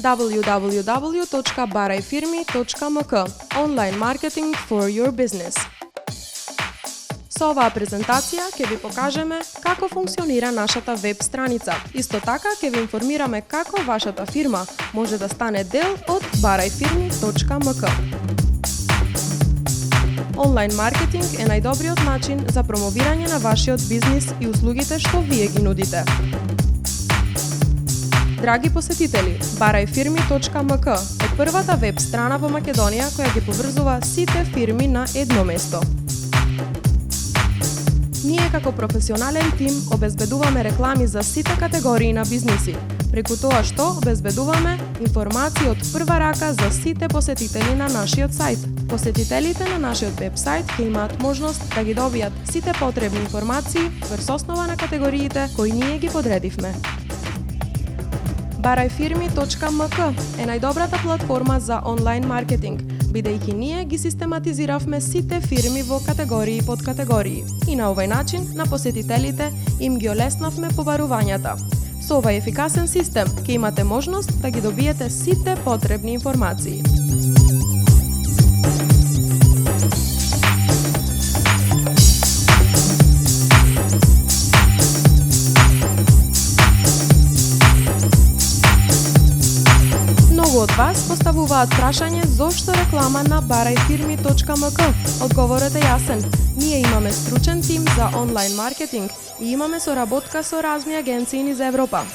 www.barajfirmi.mk Online marketing for your business. Со оваа презентација ќе ви покажеме како функционира нашата веб страница. Исто така ќе ви информираме како вашата фирма може да стане дел од barajfirmi.mk. Онлайн маркетинг е најдобриот начин за промовирање на вашиот бизнис и услугите што вие ги нудите. Драги посетители, barajfirmi.mk е првата веб страна во Македонија која ги поврзува сите фирми на едно место. Ние како професионален тим обезбедуваме реклами за сите категории на бизниси, преку тоа што обезбедуваме информации од прва рака за сите посетители на нашиот сајт. Посетителите на нашиот веб-сајт ќе имаат можност да ги добијат сите потребни информации врз основа на категориите кои ние ги подредивме. barajfirmi.mk е најдобрата платформа за онлайн маркетинг, бидејќи ние ги систематизиравме сите фирми во категории и подкатегории. И на овој начин, на посетителите им ги олеснавме побарувањата. Со овој ефикасен систем ќе имате можност да ги добиете сите потребни информации. Многу од вас поставуваат прашање зошто реклама на barajfirmi.mk. Одговорот е јасен. Ние имаме стручен тим за онлайн маркетинг и имаме соработка со разни агенции низ Европа.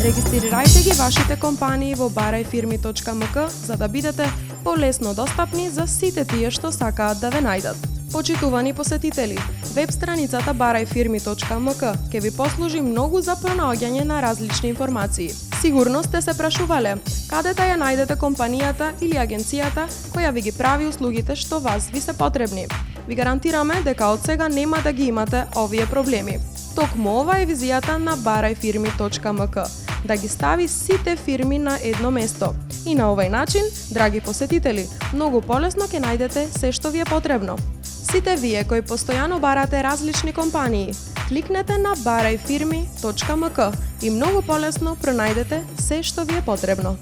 Регистрирајте ги вашите компании во barajfirmi.mk за да бидете полесно достапни за сите тие што сакаат да ве најдат. Почитувани посетители, веб страницата barajfirmi.mk ќе ви послужи многу за пронаоѓање на различни информации. Сигурно сте се прашувале каде да ја најдете компанијата или агенцијата која ви ги прави услугите што вас ви се потребни. Ви гарантираме дека од сега нема да ги имате овие проблеми. Токму ова е визијата на barajfirmi.mk. Да ги стави сите фирми на едно место. И на овој начин, драги посетители, многу полесно ќе најдете се што ви е потребно. Сите вие кои постојано барате различни компании, кликнете на barajfirmi.mk и многу полесно пронајдете се што ви е потребно.